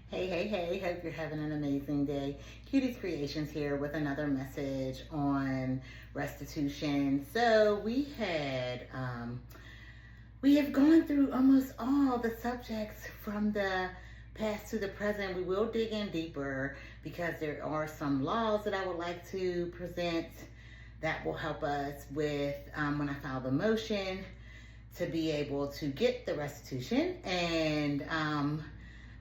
Hey, hey, hey, hope you're having an amazing day. Cutie's Creations here with another message on restitution. So we have gone through almost all the subjects from the past to the present. We will dig in deeper because there are some laws that I would like to present that will help us with when I file the motion to be able to get the restitution. And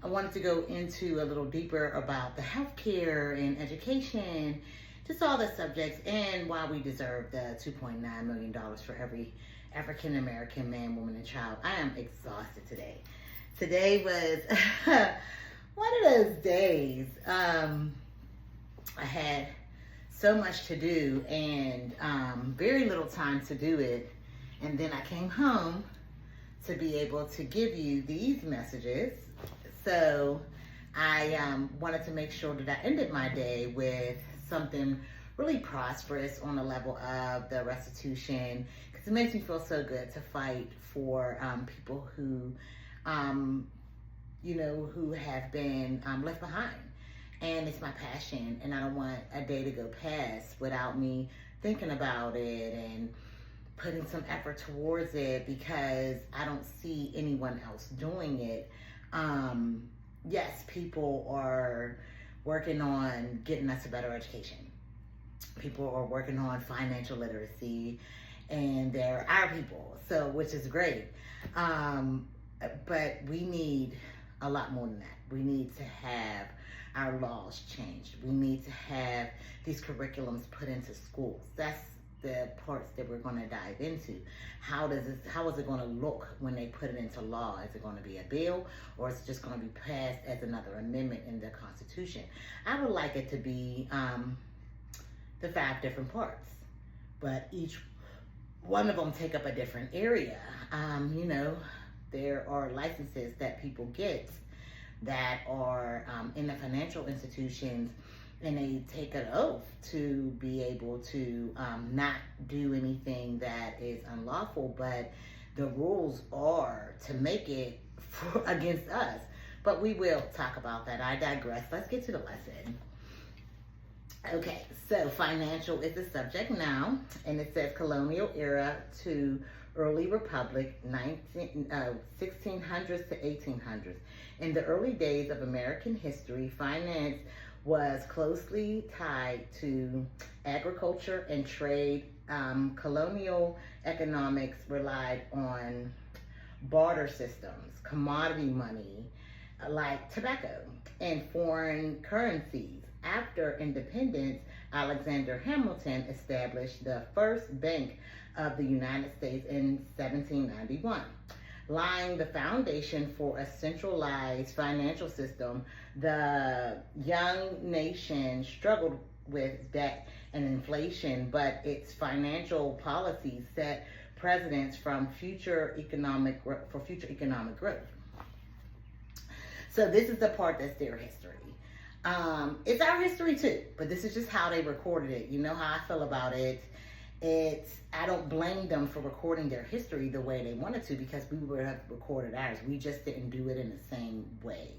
I wanted to go into a little deeper about the healthcare and education, just all the subjects, and why we deserve the $2.9 million for every African American man, woman, and child. I am exhausted today. Today was one of those days. I had so much to do and very little time to do it. And then I came home to be able to give you these messages. So I wanted to make sure that I ended my day with something really prosperous on the level of the restitution, because it makes me feel so good to fight for people who, who have been left behind. And it's my passion, and I don't want a day to go past without me thinking about it and putting some effort towards it, because I don't see anyone else doing it. Yes, people are working on getting us a better education. People are working on financial literacy, and they're our people, so which is great. But we need a lot more than that. We need to have our laws changed. We need to have these curriculums put into schools. That's the parts that we're going to dive into. How is it going to look when they put it into law? Is it going to be a bill, or is it just going to be passed as another amendment in the Constitution? I would like it to be the 5 different parts, but each one of them take up a different area. There are licenses that people get that are in the financial institutions, and they take an oath to be able to not do anything that is unlawful, but the rules are to make it against us. But we will talk about that. I digress. Let's get to the lesson. Okay, so financial is the subject now, and it says colonial era to early republic, 1600s to 1800s. In the early days of American history, finance was closely tied to agriculture and trade. Colonial economics relied on barter systems, commodity money like tobacco, and foreign currencies. After independence, Alexander Hamilton established the first bank of the United States in 1791. Laying the foundation for a centralized financial system, the young nation struggled with debt and inflation, but its financial policies set precedents for future economic growth. So this is the part that's their history. It's our history too, but this is just how they recorded it. You know how I feel about it. I don't blame them for recording their history the way they wanted to, because we would have recorded ours. We just didn't do it in the same way.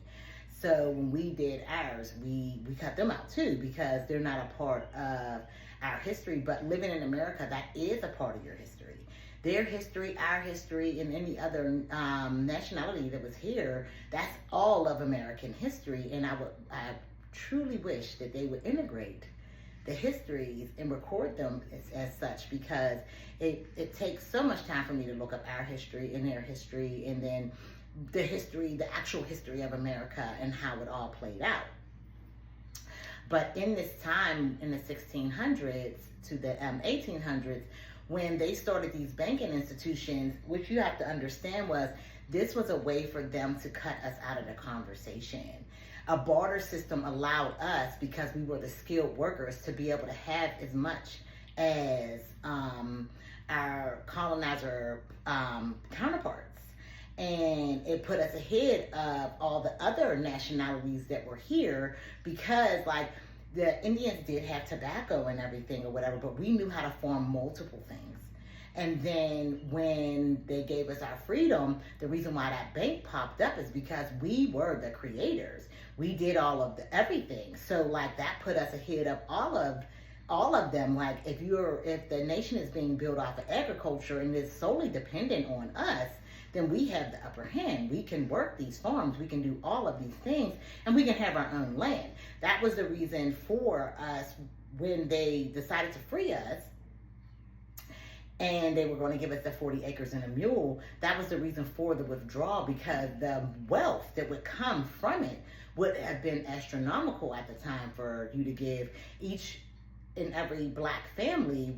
So when we did ours, we cut them out too, because they're not a part of our history. But living in America, that is a part of your history. Their history, our history, and any other nationality that was here, that's all of American history. And I truly wish that they would integrate the histories and record them as such, because it takes so much time for me to look up our history and their history, and then the actual history of America and how it all played out. But in this time, in the 1600s to the 1800s, when they started these banking institutions, which you have to understand this was a way for them to cut us out of the conversation. A barter system allowed us, because we were the skilled workers, to be able to have as much as our colonizer counterparts. And it put us ahead of all the other nationalities that were here, because like the Indians did have tobacco and everything or whatever, but we knew how to farm multiple things. And then when they gave us our freedom, the reason why that bank popped up is because we were the creators. We did all of the everything. So like that put us ahead of all of them. Like if the nation is being built off of agriculture and is solely dependent on us, then we have the upper hand. We can work these farms, we can do all of these things, and we can have our own land. That was the reason for us when they decided to free us and they were going to give us the 40 acres and a mule. That was the reason for the withdrawal, because the wealth that would come from it would have been astronomical at the time. For you to give each and every black family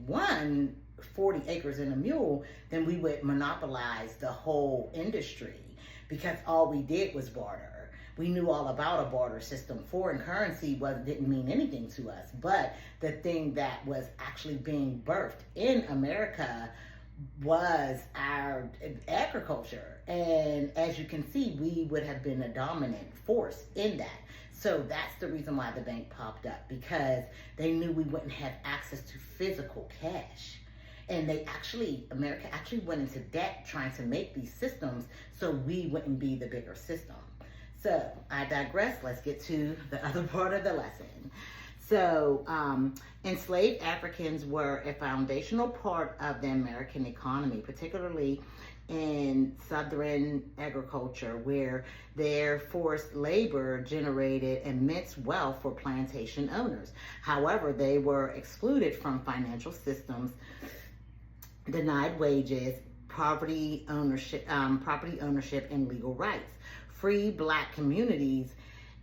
40 acres and a mule, then we would monopolize the whole industry, because all we did was barter. We knew all about a barter system. Foreign currency didn't mean anything to us, but the thing that was actually being birthed in America was our agriculture. And as you can see, we would have been a dominant force in that. So that's the reason why the bank popped up, because they knew we wouldn't have access to physical cash. And America actually went into debt trying to make these systems so we wouldn't be the bigger system. So I digress. Let's get to the other part of the lesson. So enslaved Africans were a foundational part of the American economy, particularly in southern agriculture, where their forced labor generated immense wealth for plantation owners. However, they were excluded from financial systems, denied wages, property ownership, and legal rights. Free black communities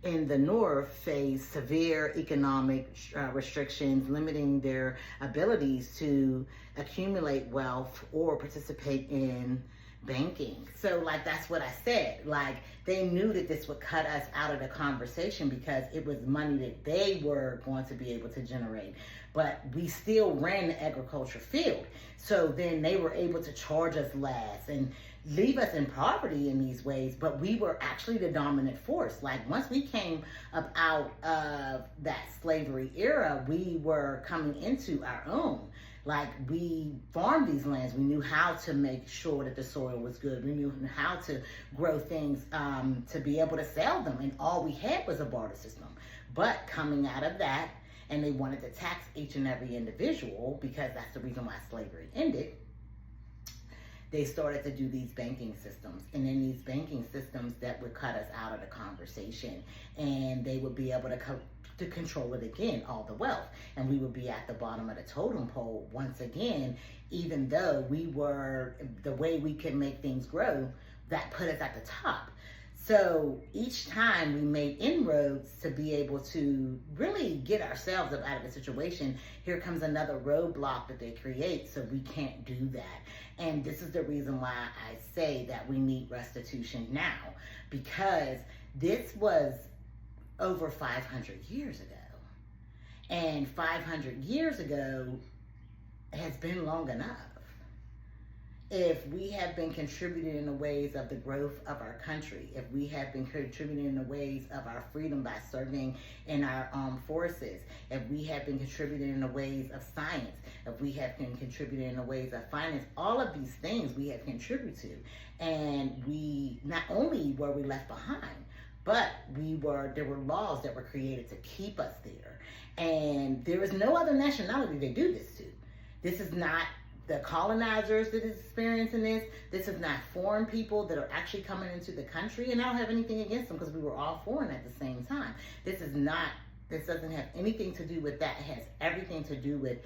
in the North faced severe economic restrictions, limiting their abilities to accumulate wealth or participate in banking. So like that's what I said. Like they knew that this would cut us out of the conversation because it was money that they were going to be able to generate. But we still ran the agriculture field. So then they were able to charge us less and leave us in poverty in these ways, but we were actually the dominant force. Like once we came up out of that slavery era, we were coming into our own. Like we farmed these lands. We knew how to make sure that the soil was good. We knew how to grow things to be able to sell them. And all we had was a barter system. But coming out of that, and they wanted to tax each and every individual, because that's the reason why slavery ended, they started to do these banking systems. And in these banking systems that would cut us out of the conversation, and they would be able to control it again, all the wealth. And we would be at the bottom of the totem pole once again, even though we were, the way we could make things grow, that put us at the top. So each time we made inroads to be able to really get ourselves up out of the situation, here comes another roadblock that they create, so we can't do that. And this is the reason why I say that we need restitution now, because this was over 500 years ago. And 500 years ago has been long enough. If we have been contributing in the ways of the growth of our country, if we have been contributing in the ways of our freedom by serving in our armed forces, if we have been contributing in the ways of science, if we have been contributing in the ways of finance, all of these things we have contributed to. And we, not only were we left behind, but there were laws that were created to keep us there. And there is no other nationality they do this to. This is not the colonizers that is experiencing this. This is not foreign people that are actually coming into the country. And I don't have anything against them because we were all foreign at the same time. This doesn't have anything to do with that. It has everything to do with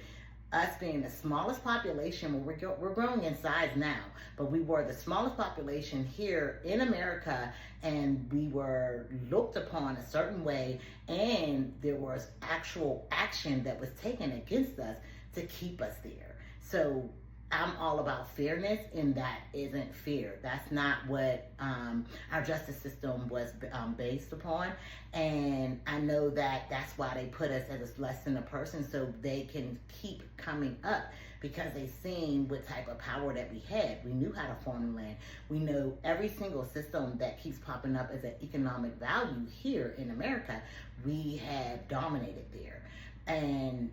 us being the smallest population. We're growing in size now, but we were the smallest population here in America, and we were looked upon a certain way, and there was actual action that was taken against us to keep us there. So I'm all about fairness, and that isn't fair. That's not what our justice system was based upon. And I know that that's why they put us as less than a person, so they can keep coming up, because they seen what type of power that we had. We knew how to farm land. We know every single system that keeps popping up as an economic value here in America, we have dominated there. And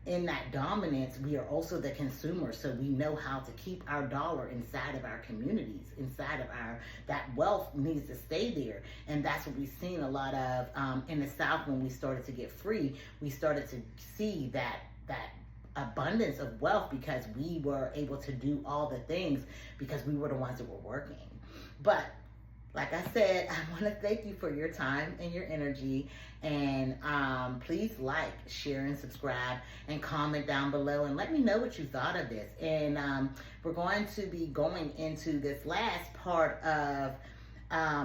in that dominance, we are also the consumer. So we know how to keep our dollar inside of our communities, inside of that wealth needs to stay there. And that's what we've seen a lot of in the South. When we started to get free, we started to see that abundance of wealth, because we were able to do all the things because we were the ones that were working. But like I said, I want to thank you for your time and your energy. And please like, share, and subscribe, and comment down below, and let me know what you thought of this. And we're going to be going into this last part of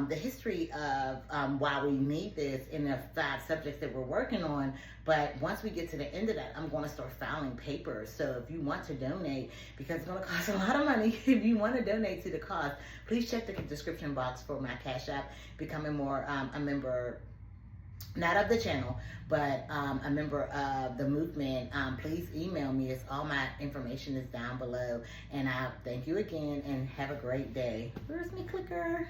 the history of why we need this in the 5 subjects that we're working on. But once we get to the end of that, I'm going to start filing papers. So if you want to donate, because it's going to cost a lot of money, if you want to donate to the cause, please check the description box for my Cash App, becoming more a member, not of the channel, but a member of the movement. Please email me. All my information is down below. And I thank you again, and have a great day. Where's my clicker?